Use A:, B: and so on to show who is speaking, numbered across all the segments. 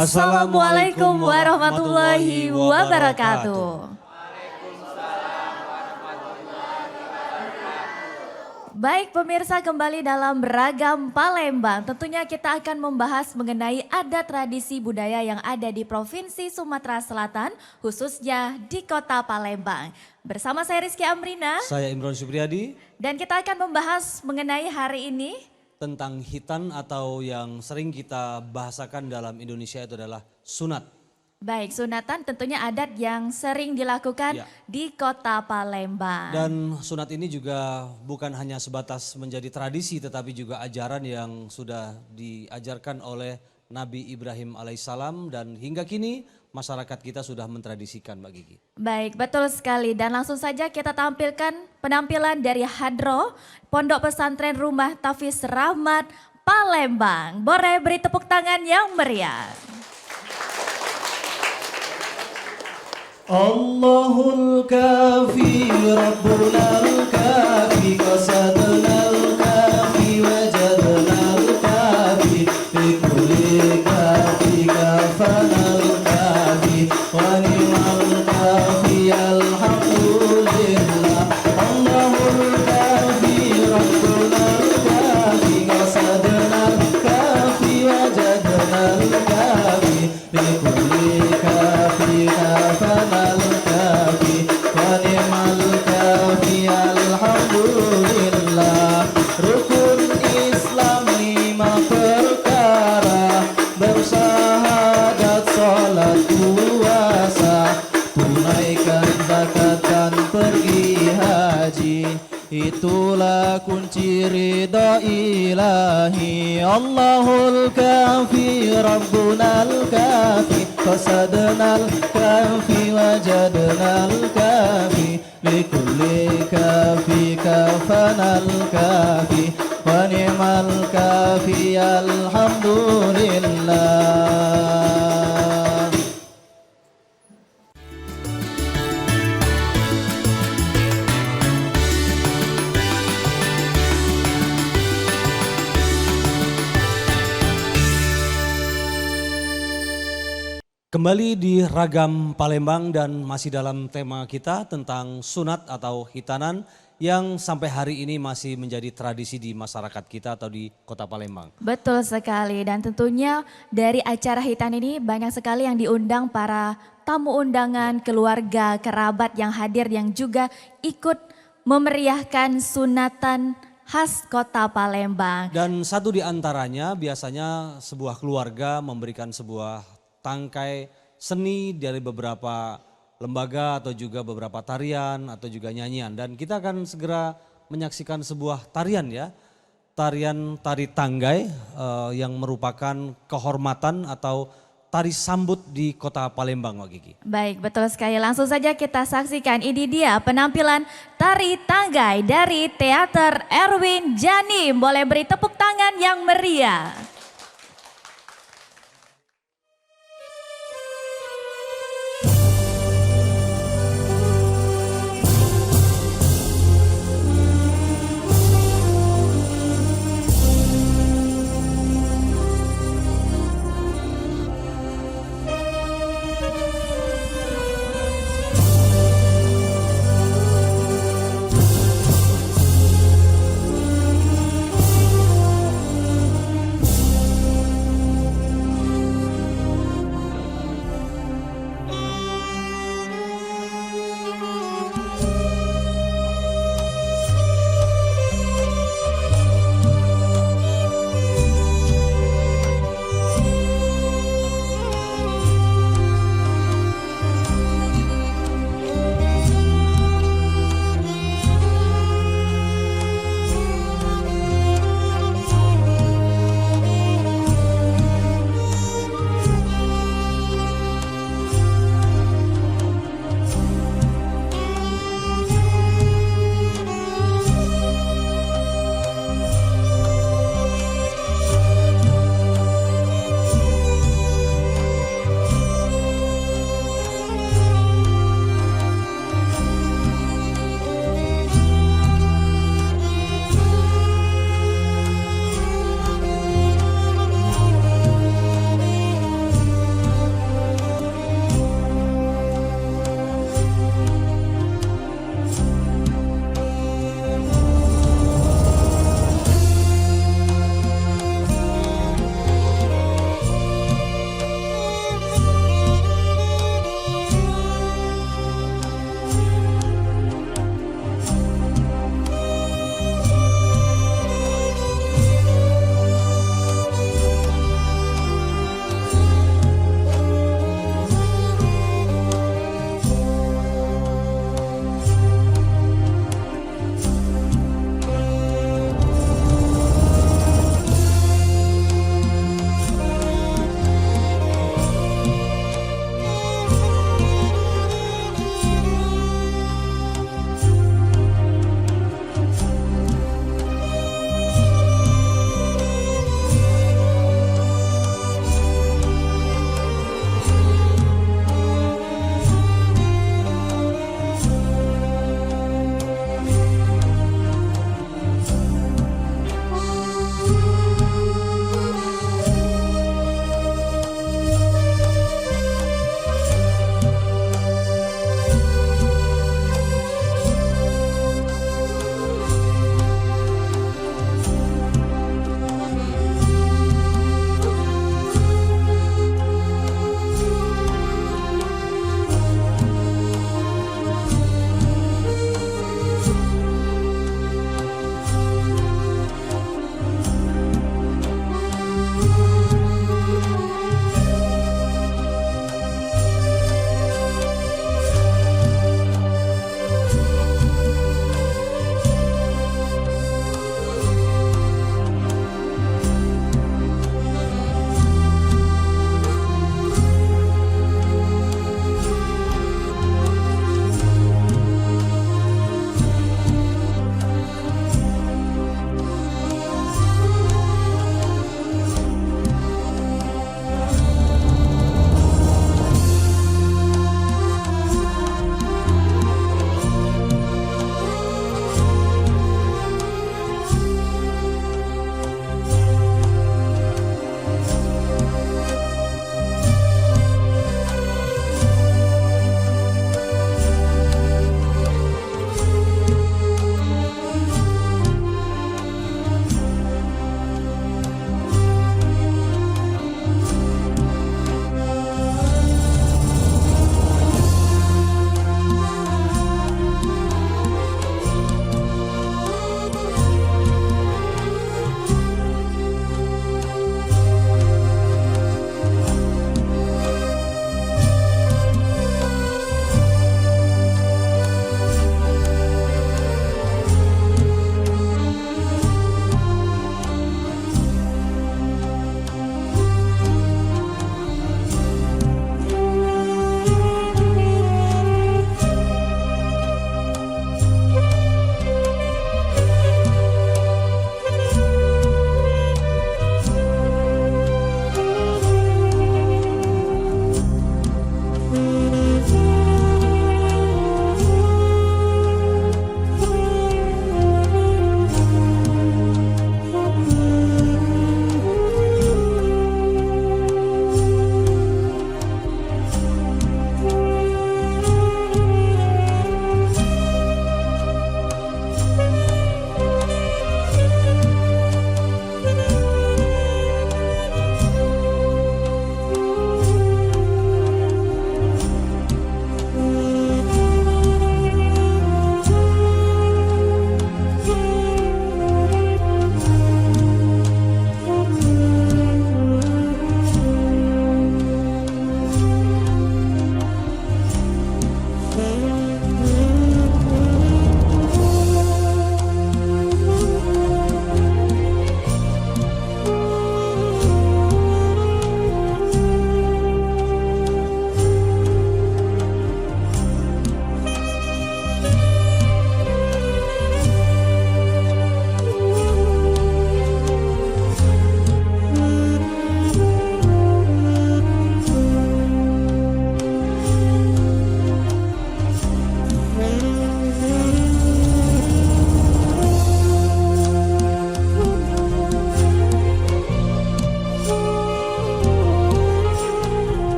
A: Assalamualaikum warahmatullahi wabarakatuh. Baik pemirsa, kembali dalam Beragam Palembang. Tentunya kita akan membahas mengenai adat tradisi budaya yang ada di Provinsi Sumatera Selatan, khususnya di Kota Palembang. Bersama saya Rizky Amrina.
B: Saya Imron Supriyadi.
A: Dan kita akan membahas mengenai hari ini
B: Tentang hitan atau yang sering kita bahasakan dalam Indonesia itu adalah sunat.
A: Baik, sunatan tentunya adat yang sering dilakukan di Kota Palembang.
B: Dan sunat ini juga bukan hanya sebatas menjadi tradisi tetapi juga ajaran yang sudah diajarkan oleh Nabi Ibrahim alaihissalam dan hingga kini masyarakat kita sudah mentradisikan, Mbak Gigi.
A: Baik, betul sekali dan langsung saja kita tampilkan penampilan dari Hadro Pondok Pesantren Rumah Tafiz Rahmat Palembang. Boleh beri tepuk tangan yang meriah.
C: Allahul kafi Rabbunal kafi qasadnal kafi wajadnal kafi bikulli kafi kafanal kafi wa ni'mal kafi alhamdulillah. Allahul kafi Rabbunal kafi qasadnal kafi wajadnal kafi bikulli kafi kafanal rukun Islam 5 perkara, bersyahadat, sholat, puasa, tunaikan zakat dan pergi haji, itulah kunci ridha ilahi. Allahul kafi Rabbunal kafi qasadnal kafi wajadnal kafi likulli kafi kafanal kafi wa ni'mal kafi alhamdulillah.
B: Kembali di Ragam Palembang dan masih dalam tema kita tentang sunat atau hitanan yang sampai hari ini masih menjadi tradisi di masyarakat kita atau di Kota Palembang.
A: Betul sekali dan tentunya dari acara hitan ini banyak sekali yang diundang para tamu undangan, keluarga, kerabat yang hadir yang juga ikut memeriahkan sunatan khas Kota Palembang.
B: Dan satu di antaranya biasanya sebuah keluarga memberikan sebuah tangkai seni dari beberapa lembaga atau juga beberapa tarian atau juga nyanyian. Dan kita akan segera menyaksikan sebuah tarian ya. Tarian tari tanggai yang merupakan kehormatan atau tari sambut di Kota Palembang, Wak Gigi.
A: Baik, betul sekali. Langsung saja kita saksikan, ini dia penampilan tari tanggai dari Teater Erwin Janim. Boleh beri tepuk tangan yang meriah.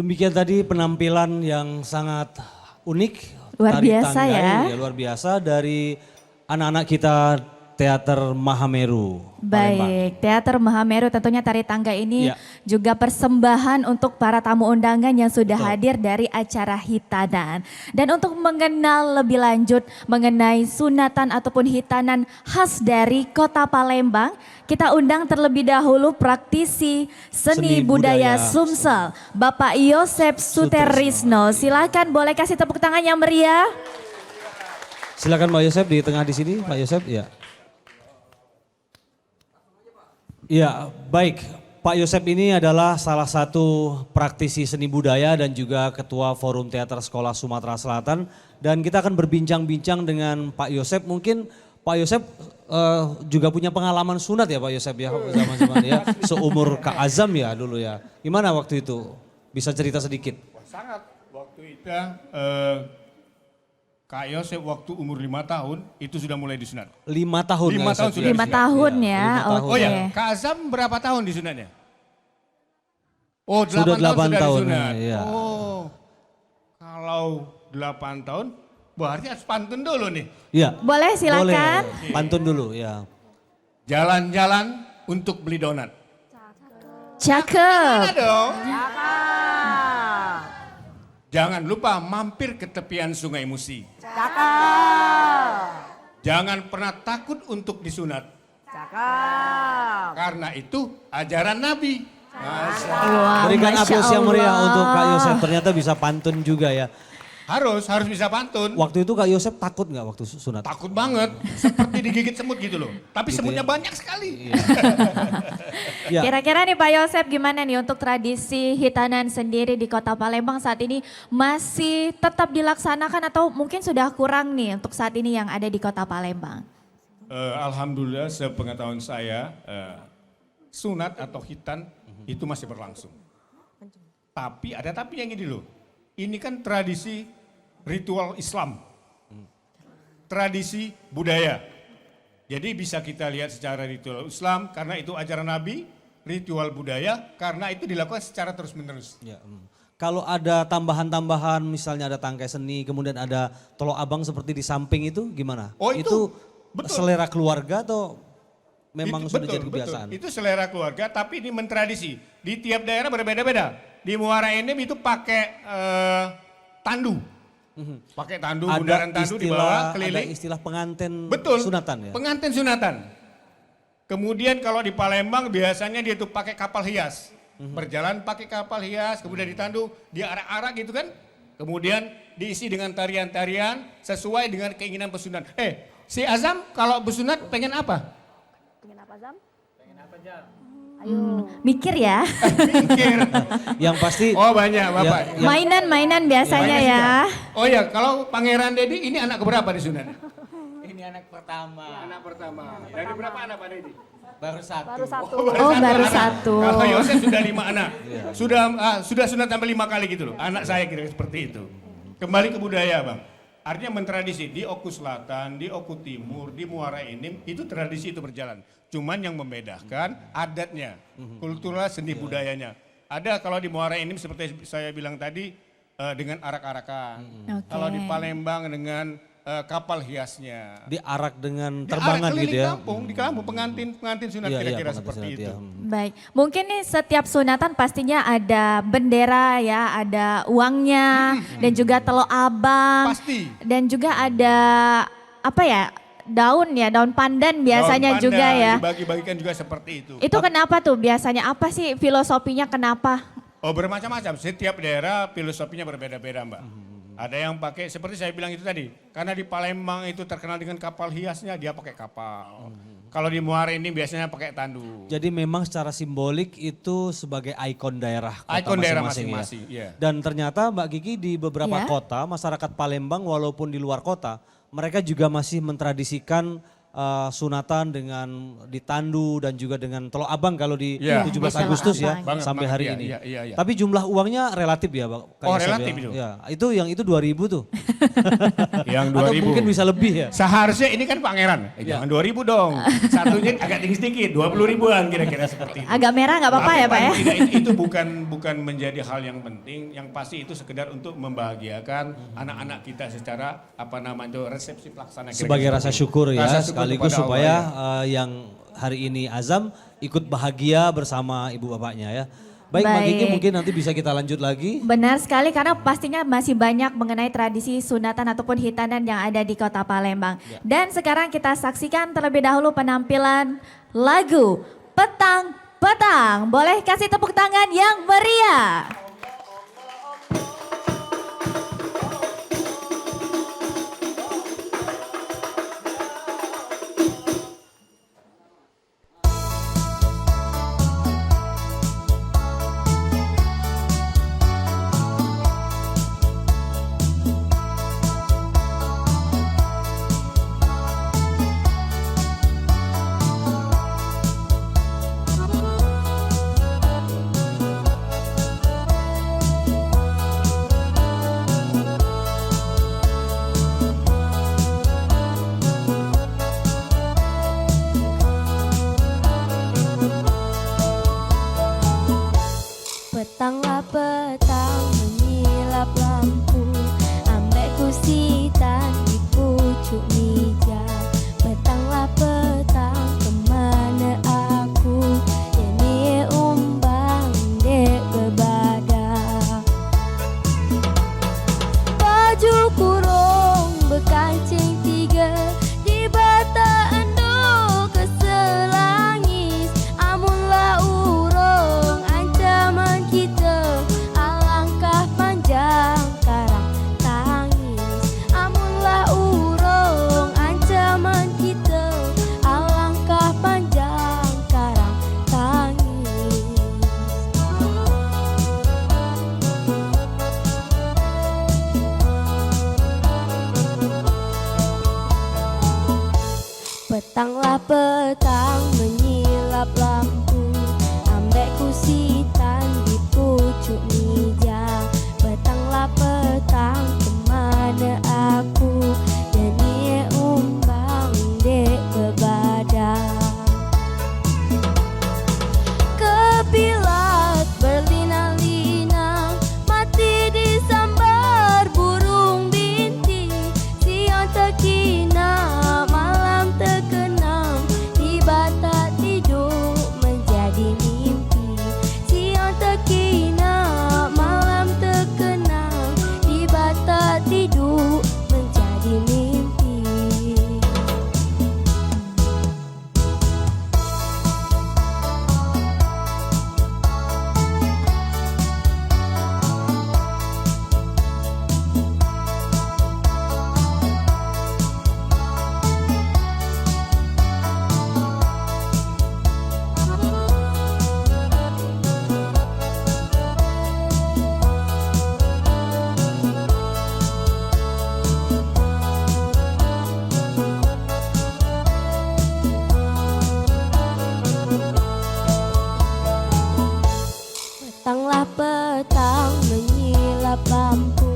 B: Demikian tadi penampilan yang sangat unik.
A: Luar
B: tari
A: biasa
B: tanggai,
A: ya.
B: Luar biasa dari anak-anak kita Teater Mahameru. Palembang.
A: Baik, Teater Mahameru tentunya tari tangga ini
B: Ya.
A: juga persembahan untuk para tamu undangan yang sudah hadir dari acara hitanan. Dan untuk mengenal lebih lanjut mengenai sunatan ataupun hitanan khas dari Kota Palembang, kita undang terlebih dahulu praktisi seni
B: Seni
A: budaya
B: budaya
A: Sumsel, Bapak Yosep Suterisno. Silakan boleh kasih tepuk tangan yang meriah.
B: Silakan Pak Yosep di tengah di sini, Pak Yosep. Ya. Ya, baik. Pak Yosep ini adalah salah satu praktisi seni budaya dan juga Ketua Forum Teater Sekolah Sumatera Selatan. Dan kita akan berbincang-bincang dengan Pak Yosep. Mungkin Pak Yosep juga punya pengalaman sunat ya Pak Yosep ya, zaman-zaman ya. Seumur Kak Azam ya dulu ya. Gimana waktu itu? Bisa cerita sedikit?
D: Sangat. Waktu itu Kak Yosep waktu umur 5 tahun itu sudah mulai disunat.
B: 5 tahun.
D: 5
B: Kak
D: tahun
B: Yosep,
D: sudah
B: ya?
A: 5 tahun ya,
B: 5 tahun.
A: oke.
D: Oh ya, Kak Azam berapa tahun disunatnya? Oh 8
B: Sudah 8
D: tahun sudah
B: tahun,
D: disunat.
B: iya.
D: Oh kalau 8 tahun berarti harus pantun dulu nih.
B: Iya.
A: Boleh silakan.
B: Boleh. Pantun dulu ya.
D: Jalan-jalan untuk beli donat.
A: Cakep.
D: Ada dong. Jangan lupa mampir ke tepian Sungai Musi. Jangan pernah takut untuk disunat. Karena itu ajaran Nabi.
A: Wah,
B: Berikan
A: Masya
B: aplaus yang meriah
A: Allah.
B: untuk Kak Yosep. Ternyata bisa pantun juga ya.
D: Harus bisa pantun.
B: Waktu itu Kak Yosep takut nggak waktu sunat?
D: Takut banget, seperti digigit semut gitu loh. Tapi
B: Gitu
D: semutnya
B: ya?
D: banyak sekali.
B: Ya.
A: Kira-kira nih Pak Yosep gimana nih untuk tradisi hitanan sendiri di Kota Palembang saat ini masih tetap dilaksanakan atau mungkin sudah kurang nih untuk saat ini yang ada di Kota Palembang?
D: Alhamdulillah sepengetahuan saya, sunat atau hitan itu masih berlangsung. Tapi ada tapi yang ini loh. Ini kan tradisi ritual Islam. Tradisi budaya. Jadi bisa kita lihat secara ritual Islam karena itu ajaran Nabi, ritual budaya karena itu dilakukan secara terus-menerus.
B: Ya, Kalau ada tambahan-tambahan misalnya ada tangkai seni kemudian ada tolok abang seperti di samping itu gimana?
D: Oh, itu betul.
B: Selera keluarga atau memang
D: Itu,
B: sudah
D: betul,
B: jadi kebiasaan?
D: Betul. Itu selera keluarga tapi ini mentradisi. Di tiap daerah berbeda-beda. Di Muara Enim itu pakai tandu. Pakai tandu, bundaran tandu di bawah keliling.
B: Ada istilah pengantin
D: Betul.
B: sunatan ya?
D: Pengantin sunatan. Kemudian kalau di Palembang biasanya dia tuh pakai kapal hias. Berjalan pakai kapal hias, kemudian ditandu, dia arak-arak gitu kan. Kemudian diisi dengan tarian-tarian sesuai dengan keinginan pesunan. Si Azam kalau bersunat pengen apa?
A: Mikir ya.
D: Mikir.
B: Yang pasti
D: Oh banyak Bapak.
A: Mainan-mainan biasanya ya.
D: Oh ya, kalau Pangeran Dedi ini anak keberapa di sunat?
E: Ini anak pertama,
D: Anak pertama. Dari berapa anak Pak Dedi?
E: baru satu.
A: Oh baru
D: anak.
A: satu.
D: Kalau Yosef sudah 5 anak. Sudah sunat sampai 5 kali gitu loh. Anak saya kira seperti itu. Kembali ke budaya Bang. Artinya mentradisi di Oku Selatan, di Oku Timur, di Muara Enim itu tradisi itu berjalan. Cuman yang membedakan adatnya, kultural seni budayanya. Ada kalau di Muara Enim seperti saya bilang tadi dengan arak-arakan.
A: Oke.
D: Kalau di Palembang dengan kapal hiasnya.
B: diarak dengan
D: Di
B: terbangan
D: keliling
B: gitu ya?
D: kampung, di kampung pengantin sunat
B: Iya, iya,
D: kira-kira
B: pengantin
D: seperti
B: sunat,
D: itu.
B: ya.
A: Baik, mungkin nih setiap sunatan pastinya ada bendera ya, ada uangnya dan juga telur abang.
D: Pasti.
A: Dan juga ada apa ya, daun ya, daun pandan biasanya
D: Daun pandan
A: juga ya.
D: dibagi-bagikan juga seperti itu.
A: Itu kenapa tuh biasanya, apa sih filosofinya kenapa?
D: Oh bermacam-macam, setiap daerah filosofinya berbeda-beda Mbak. Ada yang pakai seperti saya bilang itu tadi, karena di Palembang itu terkenal dengan kapal hiasnya, dia pakai kapal. Kalau di Muara ini biasanya pakai tandu.
B: Jadi memang secara simbolik itu sebagai ikon daerah kota
D: Ikon daerah
B: masing-masing
D: masing-masing,
B: ya.
D: iya.
B: Dan ternyata Mbak Kiki di beberapa
A: Ya.
B: kota, masyarakat Palembang walaupun di luar kota, mereka juga masih mentradisikan sunatan dengan ditandu dan juga dengan tolok abang kalau di
D: Iya.
B: 17
A: Di Tolok
B: Agustus ya
A: Abang.
B: sampai
D: Banget,
B: hari
D: iya,
B: ini.
D: iya.
B: Tapi jumlah uangnya relatif ya, Pak. Kak
D: Oh,
B: Yosef
D: relatif
B: ya.
D: itu?
B: Ya, itu 2000 tuh.
D: Yang
B: Atau
D: 2000.
B: mungkin bisa lebih ya.
D: Seharusnya ini kan pangeran. Jangan 2000 dong. Satunya agak tinggi sedikit, 20 ribuan kira-kira seperti itu.
A: Agak merah nggak apa-apa
D: Tapi
A: ya Pak ya?
D: paling tidak, itu bukan menjadi hal yang penting. Yang pasti itu sekedar untuk membahagiakan anak-anak kita secara resepsi pelaksana. kira-kira
B: Sebagai
D: seperti
B: rasa
D: itu.
B: syukur ya,
D: Rasa syukur
B: sekaligus
D: kepada
B: supaya
D: Allah,
B: yang hari ini azam ikut bahagia bersama ibu bapaknya ya. Baik, Mbak
A: Baik.
B: Kiki mungkin nanti bisa kita lanjut lagi.
A: Benar sekali karena pastinya masih banyak mengenai tradisi sunatan ataupun hitanan yang ada di Kota Palembang. Dan sekarang kita saksikan terlebih dahulu penampilan lagu Petang Petang. Boleh kasih tepuk tangan yang meriah.
F: Petanglah petang menyilap lampu, ambek kusitan di pucuk meja. Petanglah petang kemana aku, ini umbang dek bebadak. Baju kurung bekancing tiga, di bata endo keselangis. Amunlah urung ancaman kita, alangkah panjang karang tangis. Amunlah urung ancaman kita, alangkah panjang karang tangis. Petanglah petang menyilap lampu, ambek kusitan di pucuk meja. Petanglah petang kemana aku, jadi umbang dek bebadak. Kepilat berlinang-linang, mati disambar burung binti. Siang terkina, malam terkenang, di bata tidur menjadi mimpi. Siang terkina, malam terkenang, di bata tidur menjadi mimpi. Petanglah petang menyilap lampu,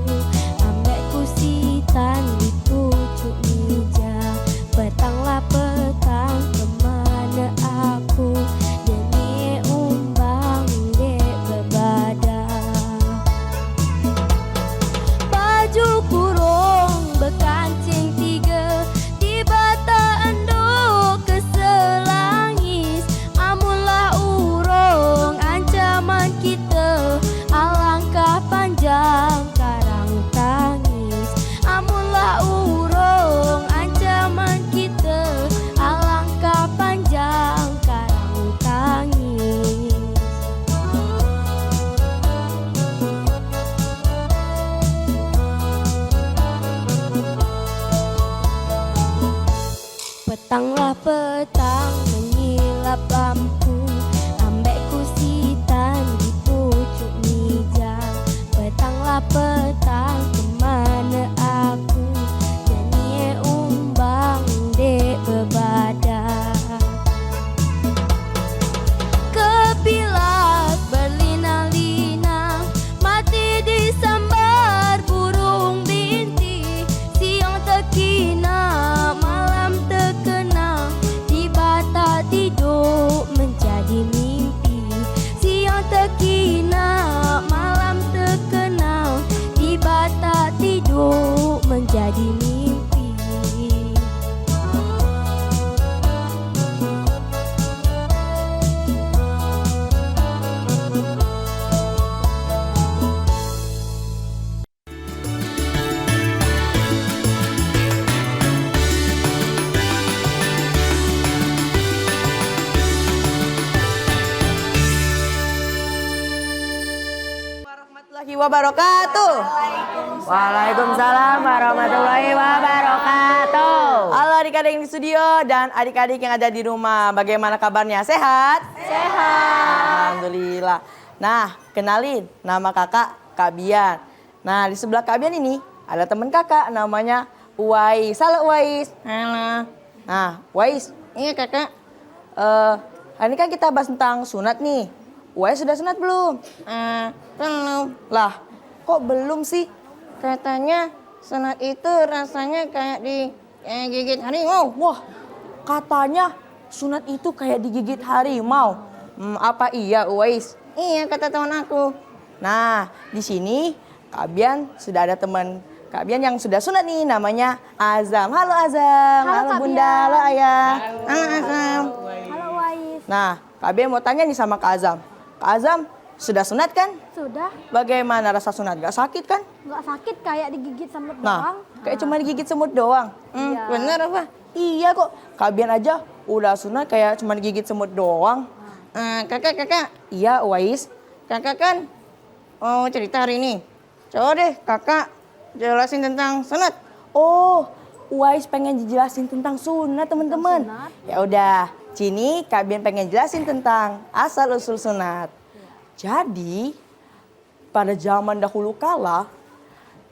F: ambek kusitan di pucuk meja. Petanglah petang kemana aku, demi umbang dek bebadak. Baju kurung bekancing tiga, di bata endo keselangis. Amunlah urung ancaman kita, alangkah panjang karang tangis. Amunlah urung ancaman kita, alangkah panjang karang tangis. Petanglah petang menyilap lampu, ambek kusitan di pucuk meja. Petanglah petang kemana aku, jadi umbang dek bebadak.
G: wabarakatuh.
H: Waalaikumsalam warahmatullahi wabarakatuh.
G: Halo adik-adik yang di studio dan adik-adik yang ada di rumah. Bagaimana kabarnya? Sehat? Sehat. Alhamdulillah. Nah, kenalin nama kakak Kak Bian. Nah, di sebelah Kak Bian ini ada teman kakak namanya Uwais. Halo Uwais. Halo. Nah, Uwais. Iya kakak. Hari ini kan kita bahas tentang sunat nih. Uwais sudah sunat belum? Belum. Lah, kok belum sih? Katanya sunat itu rasanya kayak digigit harimau. Wah, katanya sunat itu kayak digigit harimau. Apa iya Uwais? Iya, kata teman aku. Nah, di sini Kak Bian sudah ada teman Kak Bian yang sudah sunat nih, namanya Azam. Halo Azam.
F: Halo, Kak
G: Bunda,
F: Bian.
G: halo Ayah. Halo Azam.
F: Halo Wais.
G: Nah, Kak Bian mau tanya nih sama Kak Azam. Kak Azam, sudah sunat kan?
F: Sudah,
G: Bagaimana rasa sunat? Gak sakit kan?
F: nggak sakit kayak digigit semut
G: Nah,
F: doang.
G: kayak cuma digigit semut doang.
F: Iya.
G: Bener apa? Iya kok. Kak Bian aja udah sunat kayak cuma digigit semut doang. Kakak. Iya, Uwais. Kakak kan mau cerita hari ini. Coba deh kakak jelasin tentang sunat. Oh, Uwais pengen dijelasin tentang sunat teman-teman. Ya udah, sini Kak Bian pengen jelasin tentang asal usul sunat. Jadi pada zaman dahulu kala,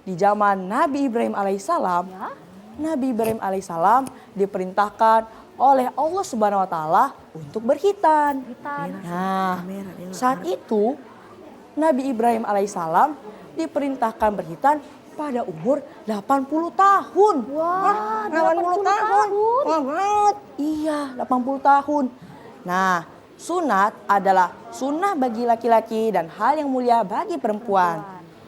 G: di zaman Nabi Ibrahim alaihissalam, Nabi Ibrahim alaihissalam diperintahkan oleh Allah Subhanahu wa taala untuk berhitan. Nah, saat itu Nabi Ibrahim alaihissalam diperintahkan berhitan pada umur 80 tahun.
F: Wah,
G: 80 tahun. Wah, banget. Iya, 80 tahun. Nah, sunat adalah sunnah bagi laki-laki dan hal yang mulia bagi perempuan.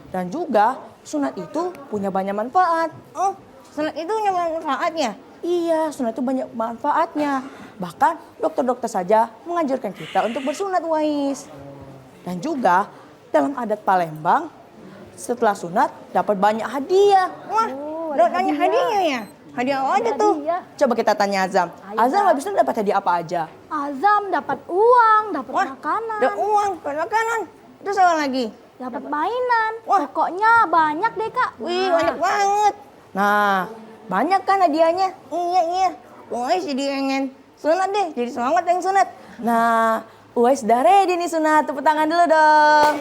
G: Dan juga sunat itu punya banyak manfaat. Oh, sunat itu punya manfaatnya? Iya, sunat itu banyak manfaatnya. Bahkan dokter-dokter saja menganjurkan kita untuk bersunat, Wais. Dan juga dalam adat Palembang, setelah sunat dapat banyak hadiah. Wah, dapat banyak hadiahnya ya? Hadiah apa aja tuh? Coba kita tanya Azam. Azam habis itu dapat hadiah apa aja?
F: Azam dapat uang, dapat
G: Wah,
F: makanan,
G: dapat uang, dapat makanan. Terus apa lagi?
F: dapat mainan.
G: Wah.
F: Pokoknya banyak deh Kak.
G: Wih, banyak banget. Nah, banyak kan hadiahnya? Iya. Uwais jadi pengen sunat deh, jadi semangat yang sunat. Nah, Uwais udah ready nih sunat. Tepuk tangan dulu dong.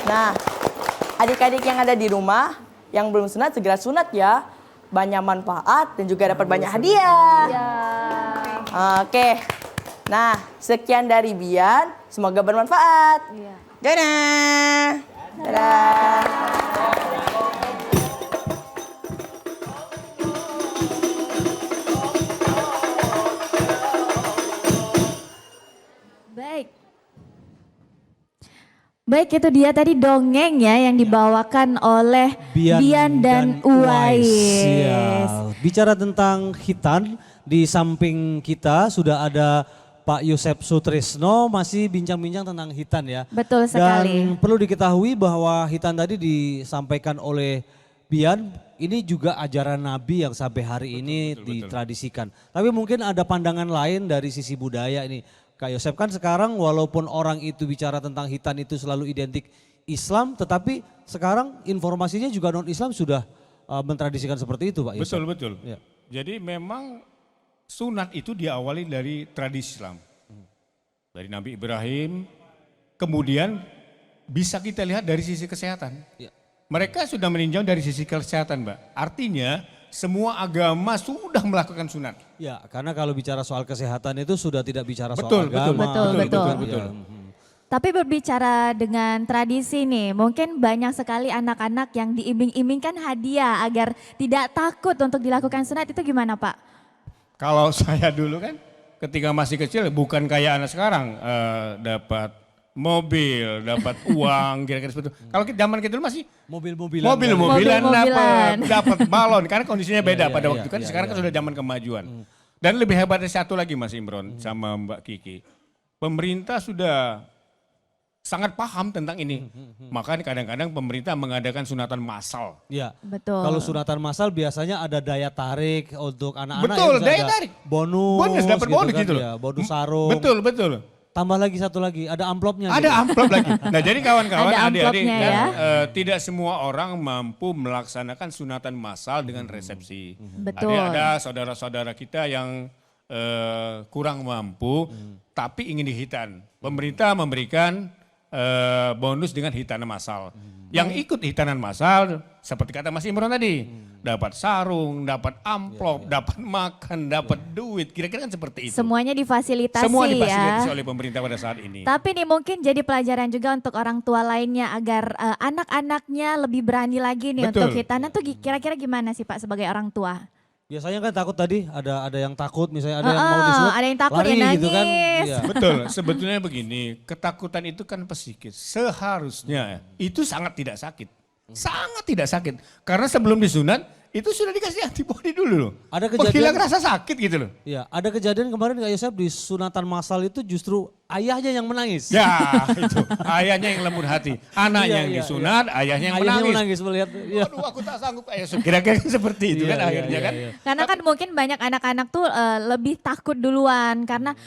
G: Nah, adik-adik yang ada di rumah, yang belum sunat segera sunat ya. Banyak manfaat dan juga dapat banyak hadiah. Oke. Nah, sekian dari Bian. Semoga bermanfaat. Dadah. Dadah.
A: Baik, itu dia tadi dongeng ya yang dibawakan oleh Bian dan Uwais.
B: Ya. Bicara tentang hitan, di samping kita sudah ada Pak Yosep Sutrisno masih bincang-bincang tentang hitan ya.
A: Betul sekali.
B: Dan perlu diketahui bahwa hitan tadi disampaikan oleh Bian, ini juga ajaran Nabi yang sampai hari ini ditradisikan. Tapi mungkin ada pandangan lain dari sisi budaya ini. Kak Yosep, kan sekarang walaupun orang itu bicara tentang hitan itu selalu identik Islam, tetapi sekarang informasinya juga non-Islam sudah mentradisikan seperti itu Pak Yosep.
D: Betul.
B: Ya.
D: Jadi memang sunat itu diawali dari tradisi Islam. Dari Nabi Ibrahim, kemudian bisa kita lihat dari sisi kesehatan.
B: Ya.
D: Mereka sudah meninjau dari sisi kesehatan, Mbak. Artinya semua agama sudah melakukan sunat.
B: Ya, karena kalau bicara soal kesehatan itu sudah tidak bicara soal
D: Betul.
B: agama.
A: Betul.
B: Ya.
A: Tapi berbicara dengan tradisi nih, mungkin banyak sekali anak-anak yang diiming-imingkan hadiah agar tidak takut untuk dilakukan sunat, itu gimana Pak?
D: Kalau saya dulu kan ketika masih kecil bukan kayak anak sekarang dapat mobil, dapat uang, kira-kira seperti itu. Kalau zaman kita dulu masih
B: Mobil-mobilan.
D: mobil-mobilan
A: Mobil-mobilan.
D: dapat balon karena kondisinya beda
B: Iya,
D: pada
B: iya,
D: waktu itu kan.
B: iya,
D: Sekarang kan
B: iya.
D: sudah zaman kemajuan. Dan lebih hebatnya satu lagi Mas Imron sama Mbak Kiki. Pemerintah sudah sangat paham tentang ini. Makanya kadang-kadang pemerintah mengadakan sunatan massal.
B: Ya.
A: Betul.
B: Kalau sunatan massal biasanya ada daya tarik untuk anak-anak.
D: Betul,
B: ya, bisa
D: daya
B: ada
D: tarik.
B: Bonus.
D: Bonus dapat bonus
B: kan,
D: gitu loh.
B: ya, bonus sarung.
D: Betul.
B: tambah lagi satu lagi, ada amplopnya.
D: Ada
B: gitu.
D: amplop lagi. Nah jadi kawan-kawan,
A: Ada
D: adik-adik,
A: amplopnya
D: kan,
A: ya.
D: tidak semua orang mampu melaksanakan sunatan massal dengan resepsi.
A: Betul.
D: Ada saudara-saudara kita yang kurang mampu, tapi ingin dihitan. Pemerintah memberikan bonus dengan hitanan massal. Yang ikut hitanan massal, seperti kata Mas Imron tadi, dapat sarung, dapat amplop, dapat makan, dapat duit, kira-kira kan seperti itu.
A: Semuanya difasilitasi
D: Semua
A: ya.
D: difasilitasi oleh pemerintah pada saat ini.
A: Tapi nih mungkin jadi pelajaran juga untuk orang tua lainnya agar anak-anaknya lebih berani lagi nih
D: Betul.
A: untuk hitanan tuh kira-kira gimana sih Pak sebagai orang tua?
B: Biasanya kan takut tadi, ada yang takut misalnya, ada yang mau disunat,
A: ada yang takut,
B: lari
A: yang
B: gitu kan.
A: nangis.
B: Iya.
D: Betul, sebetulnya begini, ketakutan itu kan psikis. Seharusnya itu sangat tidak sakit. Sangat tidak sakit. Karena sebelum disunat, itu sudah dikasih antibodi dulu loh.
B: Ada kejadian-
D: Menghilang rasa sakit gitu loh.
B: Ya, ada kejadian kemarin Kak Yosef di sunatan massal itu justru ayahnya yang menangis.
D: Ya itu, ayahnya yang lembut hati. Anaknya
B: Iya,
D: yang
B: iya,
D: disunat, ayahnya yang
B: Ayahnya
D: menangis.
B: menangis melihat. Iya.
D: Waduh aku tak sanggup. Kira-kira seperti itu
B: Iya,
D: kan
B: iya,
D: akhirnya
B: iya,
D: kan.
B: iya.
A: Karena kan mungkin banyak anak-anak tuh lebih takut duluan karena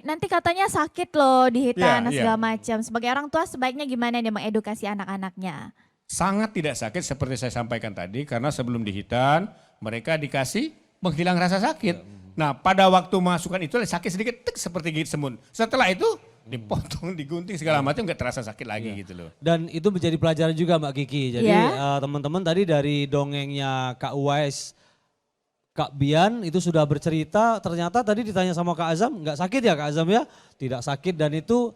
A: nanti katanya sakit loh dihitan
D: Iya, iya.
A: segala macam. Sebagai orang tua sebaiknya gimana nih mengedukasi anak-anaknya?
D: Sangat tidak sakit seperti saya sampaikan tadi karena sebelum dihitan mereka dikasih menghilang rasa sakit. Nah pada waktu masukkan itu sakit sedikit tek, seperti gigit semut. Setelah itu dipotong, digunting segala macam nggak terasa sakit lagi gitu loh.
B: Dan itu menjadi pelajaran juga Mbak Kiki. Jadi
A: Ya.
B: teman-teman tadi dari dongengnya Kak Uwais, Kak Bian itu sudah bercerita, ternyata tadi ditanya sama Kak Azam, nggak sakit ya Kak Azam ya? Tidak sakit dan itu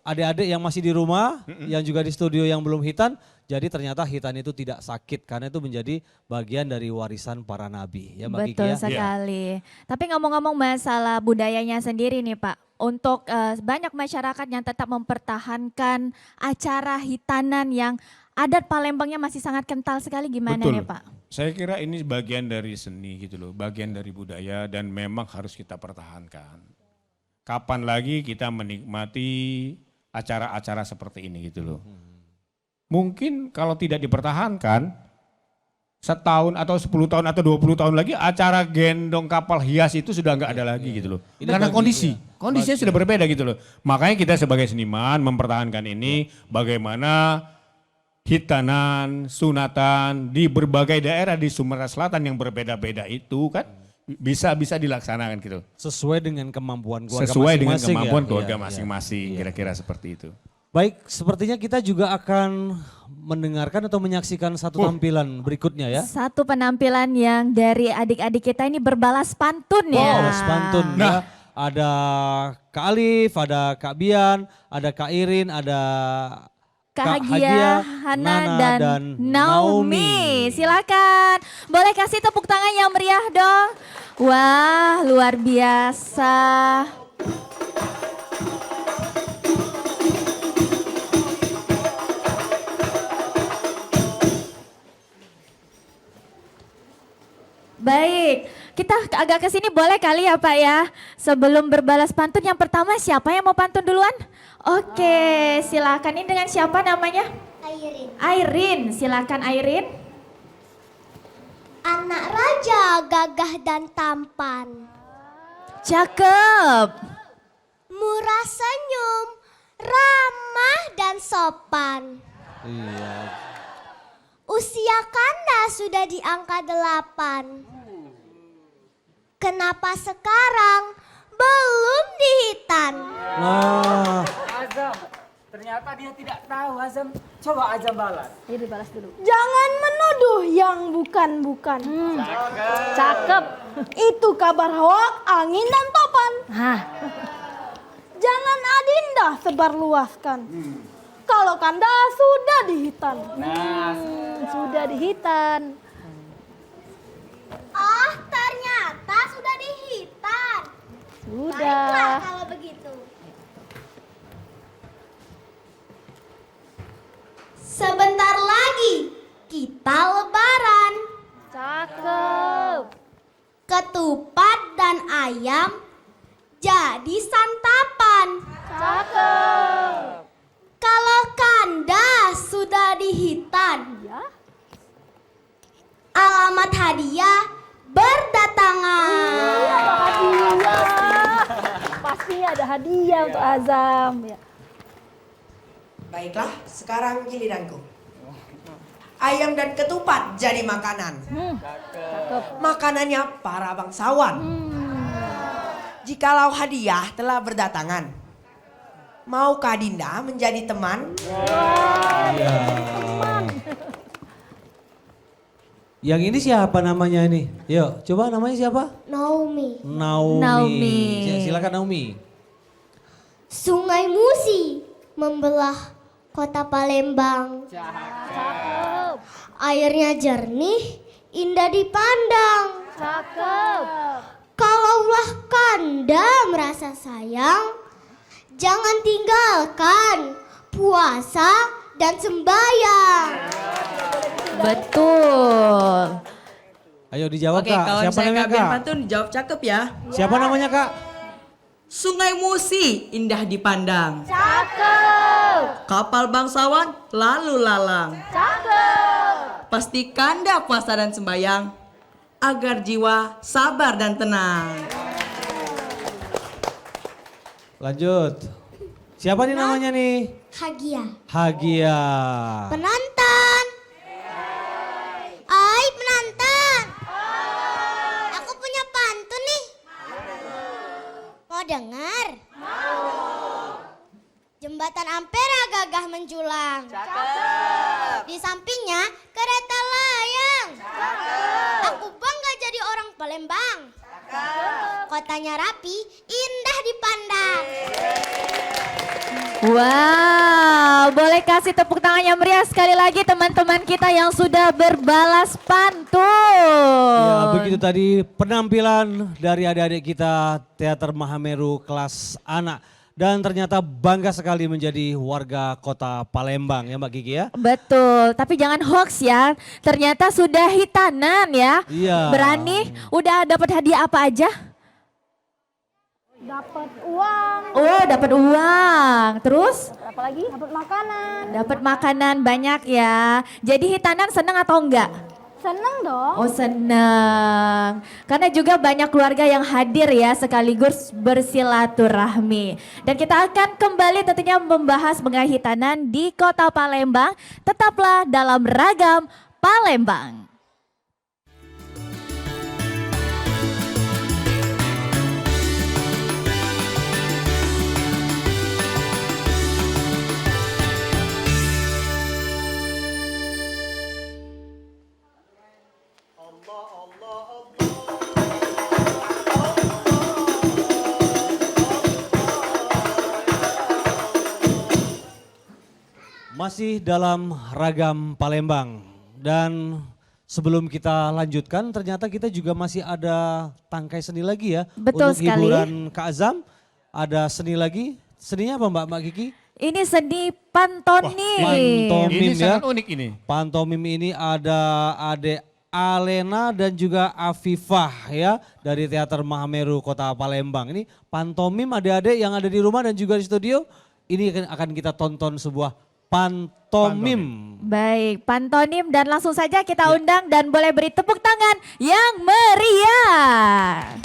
B: adik-adik yang masih di rumah, yang juga di studio yang belum hitan, jadi ternyata hitan itu tidak sakit karena itu menjadi bagian dari warisan para nabi. Ya Mbak Kiki
A: Betul
B: ya?
A: sekali. Tapi ngomong-ngomong masalah budayanya sendiri nih Pak, untuk banyak masyarakat yang tetap mempertahankan acara hitanan yang adat Palembangnya masih sangat kental sekali, gimana nih Pak?
D: Saya kira ini bagian dari seni gitu loh, bagian dari budaya dan memang harus kita pertahankan. Kapan lagi kita menikmati acara-acara seperti ini gitu loh. Mungkin kalau tidak dipertahankan, setahun atau 10 tahun atau 20 tahun lagi acara gendong kapal hias itu sudah nggak ada lagi gitu loh.
B: Ini
D: Karena
B: bagi-
D: kondisinya sudah berbeda gitu loh. Makanya kita sebagai seniman mempertahankan ini bagaimana hitanan, sunatan di berbagai daerah di Sumatera Selatan yang berbeda-beda itu kan bisa dilaksanakan gitu.
B: Sesuai dengan kemampuan keluarga
D: Sesuai dengan
B: masing-masing ya?
D: kemampuan keluarga
B: Iya, iya.
D: masing-masing, kira-kira seperti itu.
B: Baik, sepertinya kita juga akan mendengarkan atau menyaksikan satu tampilan berikutnya ya.
A: Satu penampilan yang dari adik-adik kita ini berbalas pantun ya.
B: Balas pantun
D: Nah.
B: ya. Ada Kak Alif, ada Kak Bian, ada Kak Irin, ada
A: Kak Hagia, Hana, dan Naomi. Silakan, boleh kasih tepuk tangan yang meriah dong. Wah, luar biasa. Baik, kita agak ke sini boleh kali ya Pak ya. Sebelum berbalas pantun yang pertama siapa yang mau pantun duluan? Oke, silakan. Ini dengan siapa namanya?
I: Airin.
A: Airin, silakan Airin.
I: Anak raja gagah dan tampan,
A: Cakep.
I: murah senyum, ramah dan sopan.
B: Iya.
I: Usia kanda sudah di angka 8. Kenapa sekarang belum dihitan?
B: Nah,
E: Azam, ternyata dia tidak tahu Azam. Coba Azam balas.
F: Jangan menuduh yang bukan-bukan.
H: Cakep.
F: Itu kabar hoak, angin dan topan.
H: Hah,
F: Jangan adinda sebarluaskan. Kalau kanda sudah dihitan.
H: sudah dihitan.
I: Oh, ternyata sudah dihitan. Baiklah
H: Sudah.
I: kalau begitu. Sebentar lagi kita lebaran.
H: Cakep.
I: Ketupat dan ayam jadi santapan.
H: Cakep.
I: Kalau kanda sudah dihitan, alamat hadiah berdatangan.
F: Pasti ada
H: hadiah untuk Azam. Ya.
J: Baiklah, sekarang giliranku. Ayam dan ketupat jadi makanan. Makanannya para bangsawan. Jikalau hadiah telah berdatangan, maukah Dinda menjadi teman?
B: Yang ini siapa namanya ini? Yuk, coba namanya siapa?
I: Naomi.
B: Naomi. Silakan Naomi.
I: Sungai Musi membelah kota Palembang.
H: Cakep.
I: Airnya jernih, indah dipandang.
H: Cakep.
I: Kalaulah Kanda merasa sayang, jangan tinggalkan puasa dan sembahyang.
A: Betul.
B: Ayo dijawab
G: Oke,
B: Kak.
G: kalau
B: Siapa
G: misalnya
B: namanya
G: Kak Bian
B: Kak?
G: Pantun jawab cakep ya.
B: Siapa namanya Kak?
G: Sungai Musi indah dipandang.
H: Cakep.
G: Kapal bangsawan lalu lalang.
H: Cakep.
G: Pasti Kanda puasa dan sembayang agar jiwa sabar dan tenang.
B: Lanjut. Siapa nih namanya nih?
I: Hagia.
B: Hagia.
I: Penonton. Hai penonton. Aku punya pantun nih. Mau dengar? Jembatan Ampera gagah menjulang. Di sampingnya kereta layang. Aku bangga jadi orang Palembang. Kotanya rapi, indah dipandang.
A: Wow, boleh kasih tepuk tangan yang meriah sekali lagi teman-teman kita yang sudah berbalas pantun.
B: Ya, begitu tadi penampilan dari adik-adik kita Teater Mahameru kelas anak. Dan ternyata bangga sekali menjadi warga kota Palembang ya Mbak Kiki ya.
A: Betul, tapi jangan hoax ya. Ternyata sudah hitanan ya.
B: Iya.
A: Berani, udah dapat hadiah apa aja?
F: Dapat uang,
A: Oh, dapat uang. Terus
H: Apa lagi?
F: dapat makanan.
A: dapat makanan banyak ya. Jadi hitanan senang atau enggak?
F: Seneng dong.
A: Oh senang. Karena juga banyak keluarga yang hadir ya sekaligus bersilaturahmi. Dan kita akan kembali tentunya membahas mengenai hitanan di kota Palembang. Tetaplah dalam Ragam Palembang.
B: Masih dalam Ragam Palembang dan sebelum kita lanjutkan ternyata kita juga masih ada tangkai seni lagi ya.
A: Betul
B: untuk
A: sekali.
B: hiburan Kak Azam ada seni lagi. Seninya apa Mbak Kiki?
A: Ini seni pantomim.
B: Pantomim
D: Ini
B: ya.
D: sangat unik ini.
B: Pantomim ini ada Ade Alena dan juga Afifah ya dari Teater Mahameru Kota Palembang. Ini pantomim adik-adik yang ada di rumah dan juga di studio. Ini akan kita tonton sebuah pantomim.
A: Baik, pantomim dan langsung saja kita undang dan boleh beri tepuk tangan yang meriah.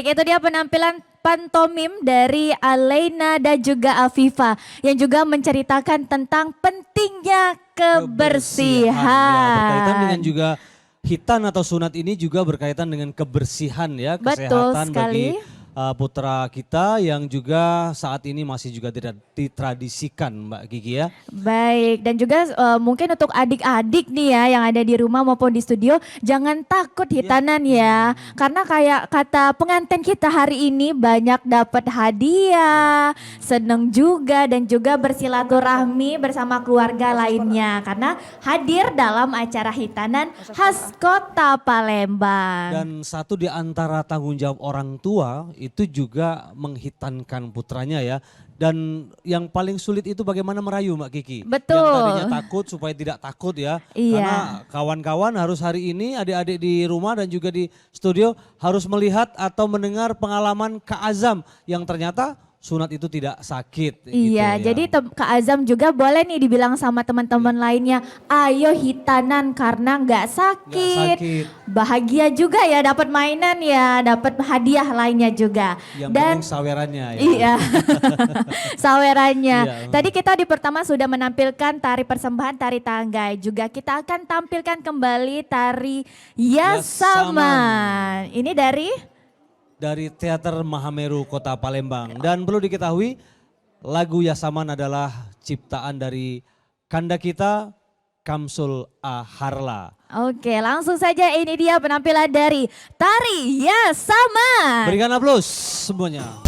A: Baik, itu dia penampilan pantomim dari Alena dan juga Afifa yang juga menceritakan tentang pentingnya kebersihan.
B: Ya, berkaitan dengan juga hitan atau sunat ini juga berkaitan dengan kebersihan ya,
A: Betul
B: kesehatan
A: sekali.
B: bagi putra kita yang juga saat ini masih juga tidak ditradisikan Mbak Kiki ya.
A: Baik, dan juga mungkin untuk adik-adik nih ya yang ada di rumah maupun di studio, jangan takut hitanan ya. Karena kayak kata pengantin kita hari ini banyak dapat hadiah, seneng juga dan juga bersilaturahmi bersama keluarga lainnya. Karena hadir dalam acara hitanan khas Kota Palembang.
B: Dan satu di antara tanggung jawab orang tua itu juga menghitankan putranya ya. Dan yang paling sulit itu bagaimana merayu Mbak Kiki.
A: Betul.
B: Yang tadinya takut supaya tidak takut ya.
A: Iya.
B: Karena kawan-kawan harus hari ini adik-adik di rumah dan juga di studio harus melihat atau mendengar pengalaman Kak Azam yang ternyata sunat itu tidak sakit.
A: Iya,
B: gitu ya.
A: jadi Kak Azam juga boleh nih dibilang sama teman-teman lainnya, ayo hitanan karena nggak sakit. Bahagia juga ya, dapat mainan ya, dapat hadiah lainnya juga.
B: Yang
A: Dan
B: penting sawerannya ya.
A: iya, sawerannya.
B: Iya.
A: Tadi kita di pertama sudah menampilkan tari persembahan, tari tanggai. Juga kita akan tampilkan kembali tari Yasaman. Ini dari
B: Teater Mahameru Kota Palembang. Dan perlu diketahui lagu Yasaman adalah ciptaan dari kanda kita Kamsul A. Harla.
A: Oke, langsung saja ini dia penampilan dari tari Yasaman.
B: Berikan aplaus semuanya.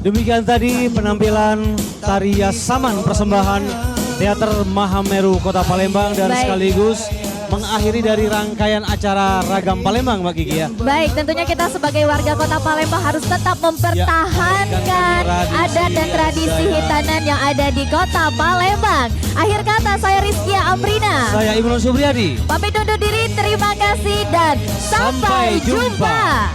B: Demikian tadi penampilan tari Yasaman persembahan Teater Mahameru Kota Palembang dan
A: Baik.
B: sekaligus mengakhiri dari rangkaian acara Ragam Palembang Mbak Kiki ya.
A: Baik, tentunya kita sebagai warga Kota Palembang harus tetap mempertahankan adat dan tradisi hitanan yang ada di Kota Palembang. Akhir kata, saya Rizkia Amrina.
B: Saya Imron Subriyadi.
A: Pamit undur diri, terima kasih dan sampai jumpa.